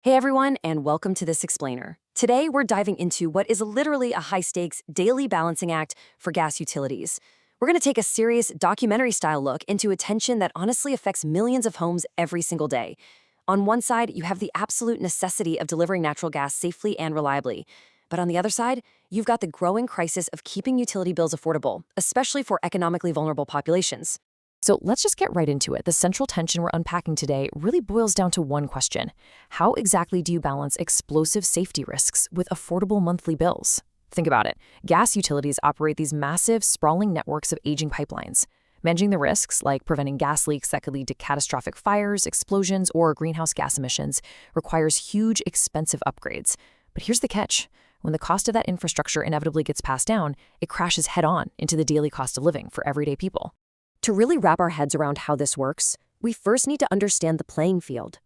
Hey everyone, and welcome to This Explainer. Today we're diving into what is literally a high-stakes daily balancing act for gas utilities. We're going to take a serious documentary-style look into a tension that honestly affects millions of homes every single day. On one side, you have the absolute necessity of delivering natural gas safely and reliably. But on the other side, you've got the growing crisis of keeping utility bills affordable, especially for economically vulnerable populations. So let's just get right into it. The central tension we're unpacking today really boils down to one question. How exactly do you balance explosive safety risks with affordable monthly bills? Think about it. Gas utilities operate these massive, sprawling networks of aging pipelines. Managing the risks, like preventing gas leaks that could lead to catastrophic fires, explosions, or greenhouse gas emissions, requires huge, expensive upgrades. But here's the catch. When the cost of that infrastructure inevitably gets passed down, it crashes head-on into the daily cost of living for everyday people. To really wrap our heads around how this works, we first need to understand the playing field.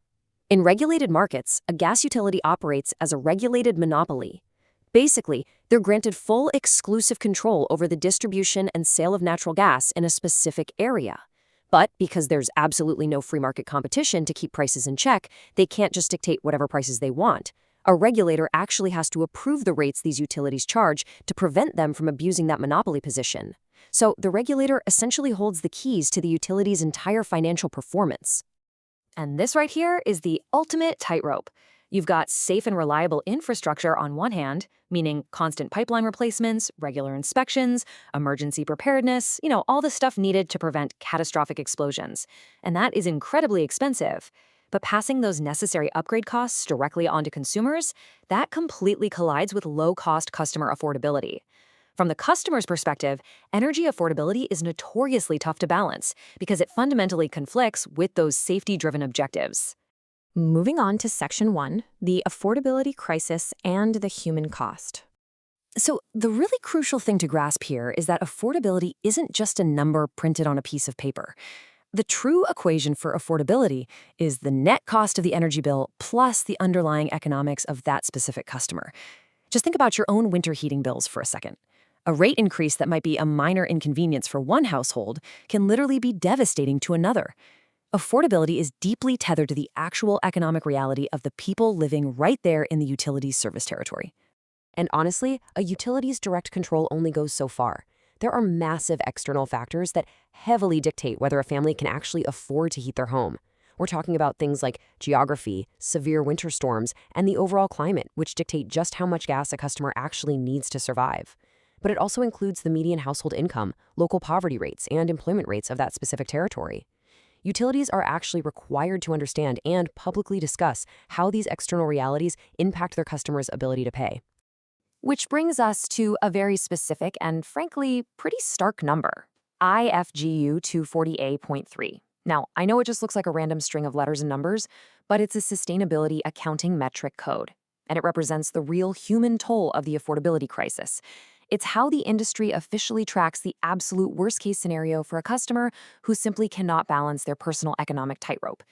In regulated markets, a gas utility operates as a regulated monopoly. Basically, they're granted full exclusive control over the distribution and sale of natural gas in a specific area. But because there's absolutely no free market competition to keep prices in check, they can't just dictate whatever prices they want. A regulator actually has to approve the rates these utilities charge to prevent them from abusing that monopoly position. So the regulator essentially holds the keys to the utility's entire financial performance. And this right here is the ultimate tightrope. You've got safe and reliable infrastructure on one hand, meaning constant pipeline replacements, regular inspections, emergency preparedness, all the stuff needed to prevent catastrophic explosions. And that is incredibly expensive. But passing those necessary upgrade costs directly onto consumers, that completely collides with low-cost customer affordability. From the customer's perspective, energy affordability is notoriously tough to balance because it fundamentally conflicts with those safety-driven objectives. Moving on to Section 1, the affordability crisis and the human cost. So the really crucial thing to grasp here is that affordability isn't just a number printed on a piece of paper. The true equation for affordability is the net cost of the energy bill plus the underlying economics of that specific customer. Just think about your own winter heating bills for a second. A rate increase that might be a minor inconvenience for one household can literally be devastating to another. Affordability is deeply tethered to the actual economic reality of the people living right there in the utility's service territory. And honestly, a utility's direct control only goes so far. There are massive external factors that heavily dictate whether a family can actually afford to heat their home. We're talking about things like geography, severe winter storms, and the overall climate, which dictate just how much gas a customer actually needs to survive. But it also includes the median household income, local poverty rates, and employment rates of that specific territory. Utilities are actually required to understand and publicly discuss how these external realities impact their customers' ability to pay. Which brings us to a very specific and, frankly, pretty stark number, IFGU 240A.3. Now, I know it just looks like a random string of letters and numbers, but it's a sustainability accounting metric code, and it represents the real human toll of the affordability crisis. It's how the industry officially tracks the absolute worst-case scenario for a customer who simply cannot balance their personal economic tightrope.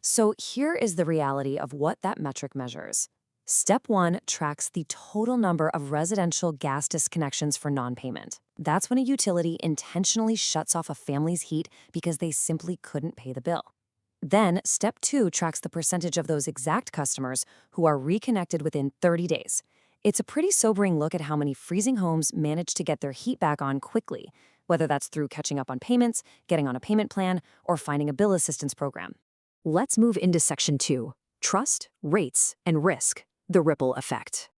So here is the reality of what that metric measures. Step 1 tracks the total number of residential gas disconnections for non-payment. That's when a utility intentionally shuts off a family's heat because they simply couldn't pay the bill. Then, Step 2 tracks the percentage of those exact customers who are reconnected within 30 days. It's a pretty sobering look at how many freezing homes manage to get their heat back on quickly, whether that's through catching up on payments, getting on a payment plan, or finding a bill assistance program. Let's move into Section 2, Trust, Rates, and Risk, the ripple effect.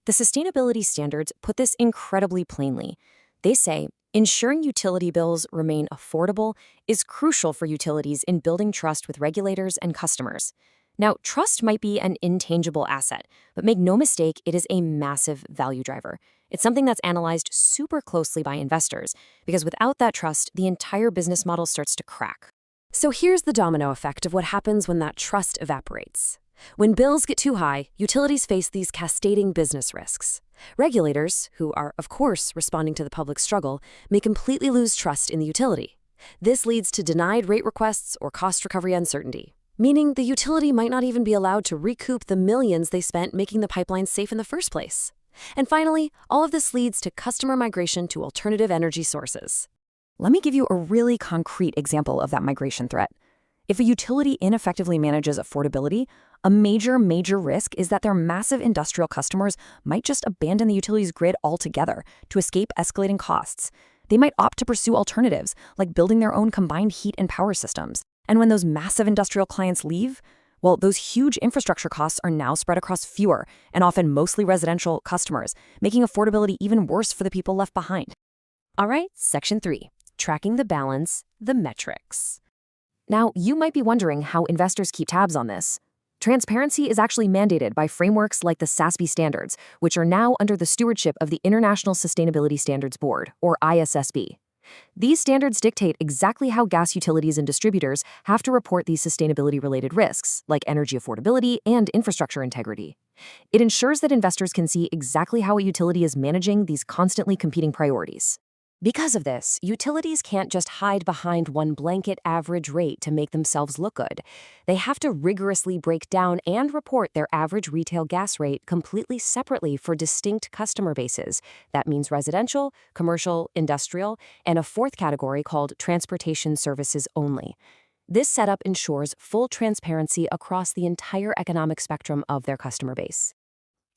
The sustainability standards put this incredibly plainly. They say, ensuring utility bills remain affordable is crucial for utilities in building trust with regulators and customers. Now, trust might be an intangible asset, but make no mistake, it is a massive value driver. It's something that's analyzed super closely by investors, because without that trust, the entire business model starts to crack. So here's the domino effect of what happens when that trust evaporates. When bills get too high, utilities face these cascading business risks. Regulators, who are, of course, responding to the public struggle, may completely lose trust in the utility. This leads to denied rate requests or cost recovery uncertainty, meaning the utility might not even be allowed to recoup the millions they spent making the pipeline safe in the first place. And finally, all of this leads to customer migration to alternative energy sources. Let me give you a really concrete example of that migration threat. If a utility ineffectively manages affordability, A major risk is that their massive industrial customers might just abandon the utilities grid altogether to escape escalating costs. They might opt to pursue alternatives, like building their own combined heat and power systems. And when those massive industrial clients leave, well, those huge infrastructure costs are now spread across fewer and often mostly residential customers, making affordability even worse for the people left behind. All right, Section 3, tracking the balance, the metrics. Now, you might be wondering how investors keep tabs on this. Transparency is actually mandated by frameworks like the SASB standards, which are now under the stewardship of the International Sustainability Standards Board, or ISSB. These standards dictate exactly how gas utilities and distributors have to report these sustainability-related risks, like energy affordability and infrastructure integrity. It ensures that investors can see exactly how a utility is managing these constantly competing priorities. Because of this, utilities can't just hide behind one blanket average rate to make themselves look good. They have to rigorously break down and report their average retail gas rate completely separately for distinct customer bases. That means residential, commercial, industrial, and a fourth category called transportation services only. This setup ensures full transparency across the entire economic spectrum of their customer base.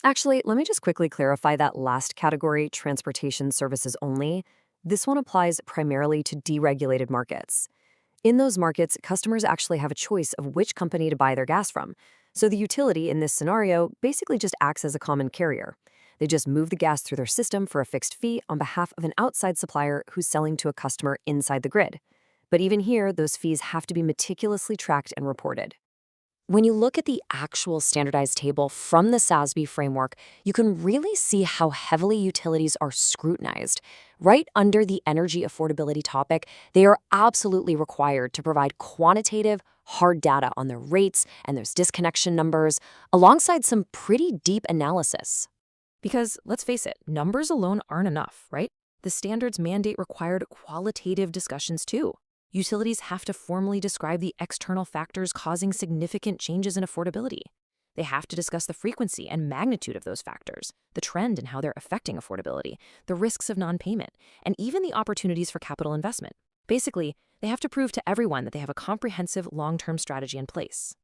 Actually, let me just quickly clarify that last category, transportation services only. This one applies primarily to deregulated markets. In those markets, customers actually have a choice of which company to buy their gas from. So the utility in this scenario basically just acts as a common carrier. They just move the gas through their system for a fixed fee on behalf of an outside supplier who's selling to a customer inside the grid. But even here, those fees have to be meticulously tracked and reported. When you look at the actual standardized table from the SASB framework, you can really see how heavily utilities are scrutinized. Right under the energy affordability topic, they are absolutely required to provide quantitative, hard data on their rates and those disconnection numbers, alongside some pretty deep analysis. Because, let's face it, numbers alone aren't enough, right? The standards mandate required qualitative discussions too. Utilities have to formally describe the external factors causing significant changes in affordability. They have to discuss the frequency and magnitude of those factors, the trend in how they're affecting affordability, the risks of non-payment, and even the opportunities for capital investment. Basically, they have to prove to everyone that they have a comprehensive long-term strategy in place.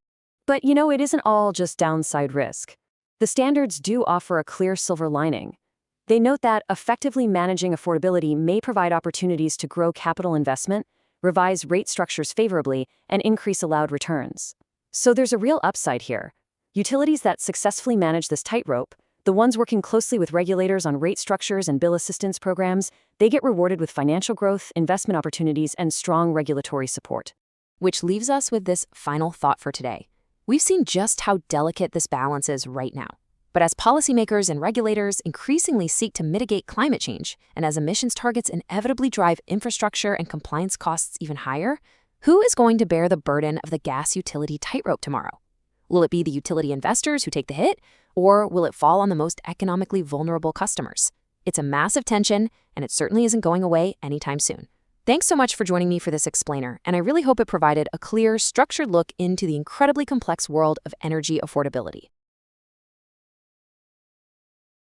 But it isn't all just downside risk. The standards do offer a clear silver lining. They note that effectively managing affordability may provide opportunities to grow capital investment, revise rate structures favorably, and increase allowed returns. So there's a real upside here. Utilities that successfully manage this tightrope, the ones working closely with regulators on rate structures and bill assistance programs, they get rewarded with financial growth, investment opportunities, and strong regulatory support. Which leaves us with this final thought for today. We've seen just how delicate this balance is right now. But as policymakers and regulators increasingly seek to mitigate climate change, and as emissions targets inevitably drive infrastructure and compliance costs even higher, who is going to bear the burden of the gas utility tightrope tomorrow? Will it be the utility investors who take the hit, or will it fall on the most economically vulnerable customers? It's a massive tension, and it certainly isn't going away anytime soon. Thanks so much for joining me for this explainer, and I really hope it provided a clear, structured look into the incredibly complex world of energy affordability.